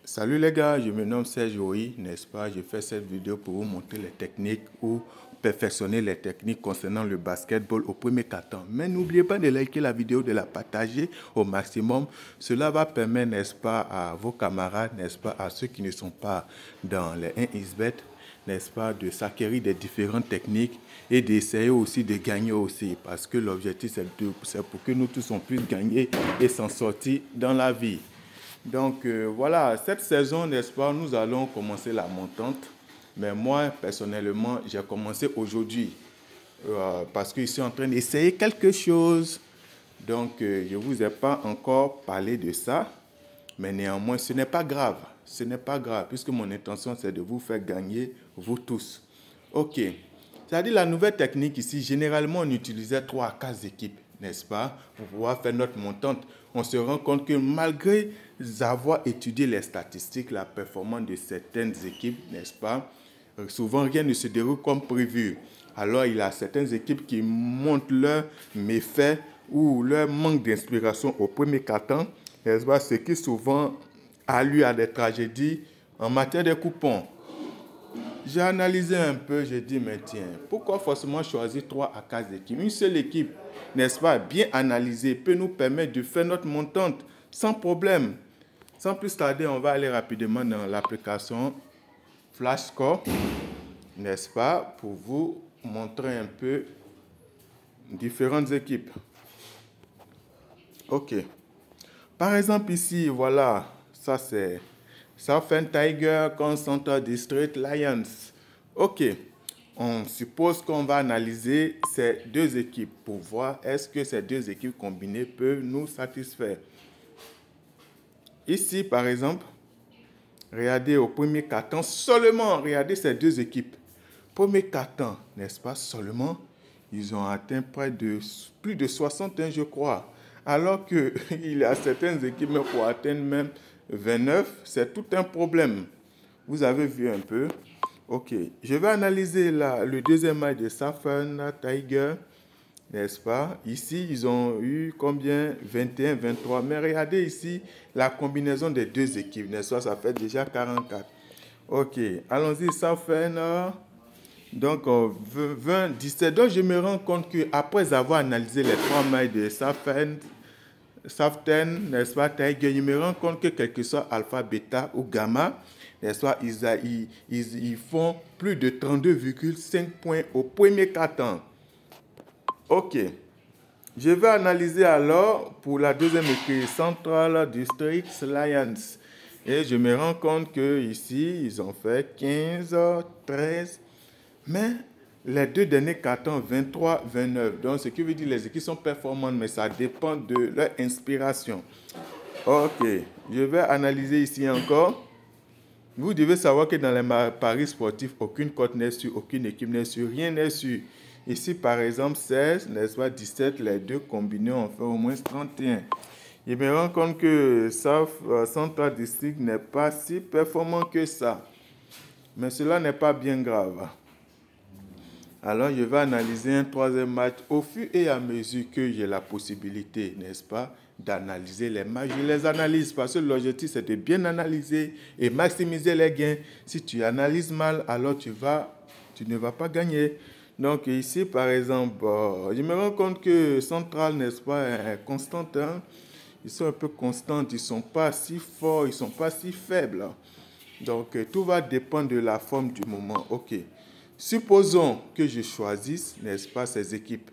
Salut les gars, je me nomme Serge Oyi, n'est-ce pas? Je fais cette vidéo pour vous montrer les techniques ou perfectionner les techniques concernant le basketball au premier carton. Mais n'oubliez pas de liker la vidéo, de la partager au maximum. Cela va permettre, n'est-ce pas, à vos camarades, n'est-ce pas, à ceux qui ne sont pas dans les 1xBet, n'est-ce pas, de s'acquérir des différentes techniques et d'essayer aussi de gagner aussi. Parce que l'objectif, c'est pour que nous tous on puisse gagner et s'en sortir dans la vie. Donc voilà, cette saison, n'est-ce pas, nous allons commencer la montante. Mais moi, personnellement, j'ai commencé aujourd'hui parce que je suis en train d'essayer quelque chose. Donc, je ne vous ai pas encore parlé de ça. Mais néanmoins, ce n'est pas grave. Ce n'est pas grave puisque mon intention, c'est de vous faire gagner, vous tous. OK. C'est-à-dire la nouvelle technique ici, généralement, on utilisait 3 à 4 équipes, n'est-ce pas, pour pouvoir faire notre montante. On se rend compte que malgré avoir étudié les statistiques, la performance de certaines équipes, n'est-ce pas, souvent rien ne se déroule comme prévu. Alors, il y a certaines équipes qui montrent leurs méfaits ou leur manque d'inspiration au premier quart-temps, n'est-ce pas, ce qui souvent a lieu à des tragédies en matière de coupons. J'ai analysé un peu, j'ai dit, mais tiens, pourquoi forcément choisir 3 à 4 équipes? Une seule équipe, n'est-ce pas, bien analysée, peut nous permettre de faire notre montante sans problème. Sans plus tarder, on va aller rapidement dans l'application Flashscore, n'est-ce pas, pour vous montrer un peu différentes équipes. OK. Par exemple, ici, voilà, ça c'est Southern Tiger contre Central District Lions. OK. On suppose qu'on va analyser ces deux équipes pour voir est-ce que ces deux équipes combinées peuvent nous satisfaire. Ici, par exemple, regardez au premier quart-temps, seulement, regardez ces deux équipes. Premier quart-temps, n'est-ce pas, seulement, ils ont atteint plus de 61, je crois. Alors qu'il y a certaines équipes pour atteindre même 29, c'est tout un problème. Vous avez vu un peu. OK. Je vais analyser le deuxième match de Southern Tiger, n'est-ce pas? Ici, ils ont eu combien? 21, 23. Mais regardez ici la combinaison des deux équipes, n'est-ce pas? Ça fait déjà 44. OK. Allons-y, Southern. Donc, 20, 17. Donc, je me rends compte qu'après avoir analysé les 3 matchs de Southern, n'est-ce pas, Tiger, je me rends compte que quel que soit alpha, bêta ou gamma, n'est-ce pas, ils font plus de 32,5 points au premier quart-temps. OK. Je vais analyser alors pour la deuxième équipe, Central District Lions. Et je me rends compte qu'ici, ils ont fait 15, 13, mais les deux derniers cartons, 23, 29. Donc, ce qui veut dire que les équipes sont performantes, mais ça dépend de leur inspiration. OK. Je vais analyser ici encore. Vous devez savoir que dans les paris sportifs, aucune cote n'est sûre, aucune équipe n'est sûre, rien n'est sûr. Ici, par exemple, 16, n'est-ce pas, 17, les deux combinés ont fait au moins 31. Je me rends compte que Central District n'est pas si performant que ça. Mais cela n'est pas bien grave. Alors, je vais analyser un troisième match au fur et à mesure que j'ai la possibilité, n'est-ce pas, d'analyser les matchs. Je les analyse parce que l'objectif, c'est de bien analyser et maximiser les gains. Si tu analyses mal, alors tu ne vas pas gagner. Donc ici, par exemple, je me rends compte que Central, n'est-ce pas, est constante. Hein? Ils sont un peu constants, ils ne sont pas si forts, ils ne sont pas si faibles. Donc, tout va dépendre de la forme du moment. OK. Supposons que je choisisse, n'est-ce pas, ces équipes,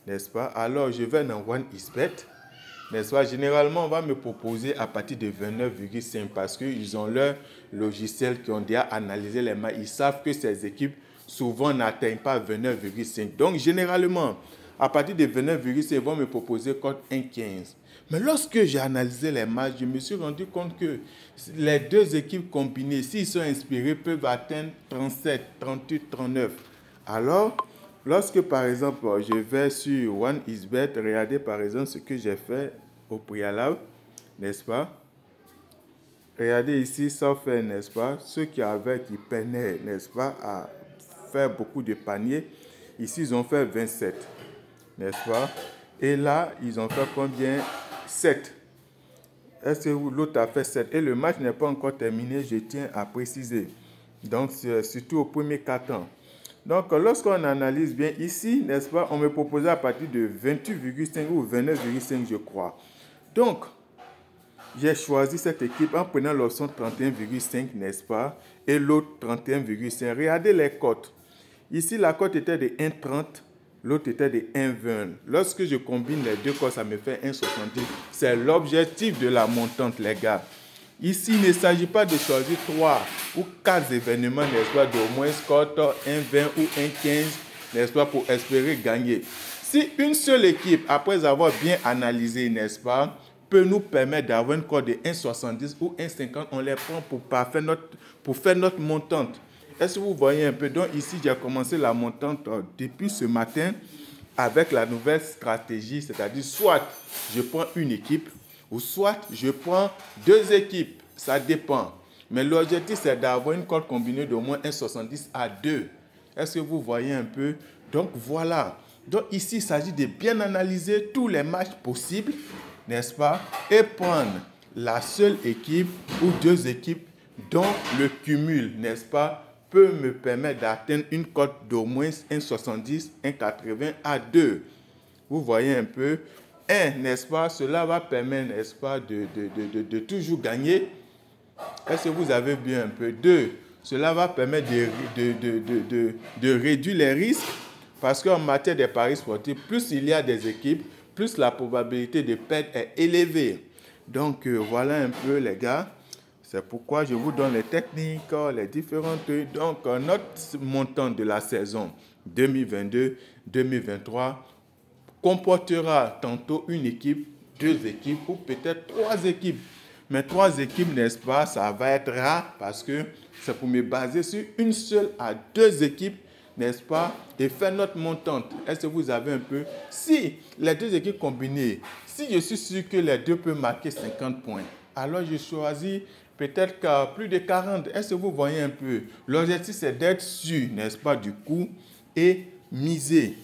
n'est-ce pas? Alors, je vais dans 1xBet, n'est-ce pas? Généralement, on va me proposer à partir de 29,5 parce qu'ils ont leur logiciel qui ont déjà analysé les matchs. Ils savent que ces équipes, souvent, n'atteignent pas 29,5. Donc, généralement, à partir de 29,5, ils vont me proposer cote 1,15. Mais lorsque j'ai analysé les matchs, je me suis rendu compte que les deux équipes combinées, s'ils sont inspirés, peuvent atteindre 37, 38, 39. Alors, lorsque par exemple, je vais sur 1xBet, regardez par exemple ce que j'ai fait au préalable, n'est-ce pas? Regardez ici, ça fait, n'est-ce pas? Ceux qui peinaient, n'est-ce pas, à faire beaucoup de paniers, ici ils ont fait 27, n'est-ce pas? Et là, ils ont fait combien? 7. Est-ce que l'autre a fait 7? Et le match n'est pas encore terminé, je tiens à préciser. Donc, surtout au premier quart-temps. Donc, lorsqu'on analyse bien ici, n'est-ce pas, on me proposait à partir de 28,5 ou 29,5, je crois. Donc, j'ai choisi cette équipe en prenant l'option 31,5, n'est-ce pas, et l'autre 31,5. Regardez les cotes. Ici, la cote était de 1,30, l'autre était de 1,20. Lorsque je combine les deux cotes, ça me fait 1,70. C'est l'objectif de la montante, les gars. Ici, il ne s'agit pas de choisir 3 ou 4 événements, n'est-ce pas, d'au moins cote 1,20 ou 1,15, n'est-ce pas, pour espérer gagner. Si une seule équipe, après avoir bien analysé, n'est-ce pas, peut nous permettre d'avoir une cote de 1,70 ou 1,50, on les prend pour faire notre montante. Est-ce que vous voyez un peu? Donc ici, j'ai commencé la montante depuis ce matin avec la nouvelle stratégie, c'est-à-dire soit je prends une équipe ou soit je prends 2 équipes. Ça dépend. Mais l'objectif, c'est d'avoir une cote combinée d'au moins 1,70 à 2. Est-ce que vous voyez un peu? Donc voilà. Donc ici, il s'agit de bien analyser tous les matchs possibles, n'est-ce pas? Et prendre la seule équipe ou 2 équipes dont le cumul, n'est-ce pas, peut me permettre d'atteindre une cote d'au moins 1,70, 1,80 à 2. Vous voyez un peu? 1, n'est-ce pas? Cela va permettre, n'est-ce pas, de toujours gagner. Est-ce que vous avez vu un peu? 2, cela va permettre de réduire les risques parce qu'en matière de paris sportifs, plus il y a des équipes, plus la probabilité de perdre est élevée. Donc, voilà un peu, les gars. C'est pourquoi je vous donne les techniques, les différentes. Donc, notre montant de la saison 2022-2023 comportera tantôt une équipe, 2 équipes ou peut-être 3 équipes. Mais 3 équipes, n'est-ce pas, ça va être rare parce que c'est pour me baser sur une seule à 2 équipes, n'est-ce pas, et faire notre montante. Est-ce que vous avez un peu? Si les 2 équipes combinées, si je suis sûr que les 2 peuvent marquer 50 points, alors je choisis peut-être plus de 40. Est-ce que vous voyez un peu? L'objectif, c'est d'être sûr, n'est-ce pas, du coup, et miser.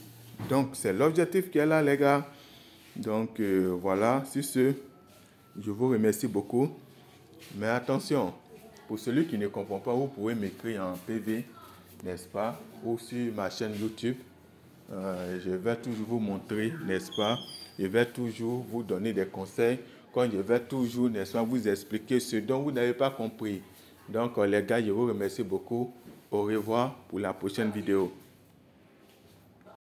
Donc, c'est l'objectif qui est là, les gars. Donc, voilà, sur ce, je vous remercie beaucoup. Mais attention, pour celui qui ne comprend pas, vous pouvez m'écrire en PV, n'est-ce pas, ou sur ma chaîne YouTube. Je vais toujours vous montrer, n'est-ce pas, je vais toujours vous donner des conseils, quand je vais toujours, n'est-ce pas, vous expliquer ce dont vous n'avez pas compris. Donc, les gars, je vous remercie beaucoup. Au revoir pour la prochaine vidéo.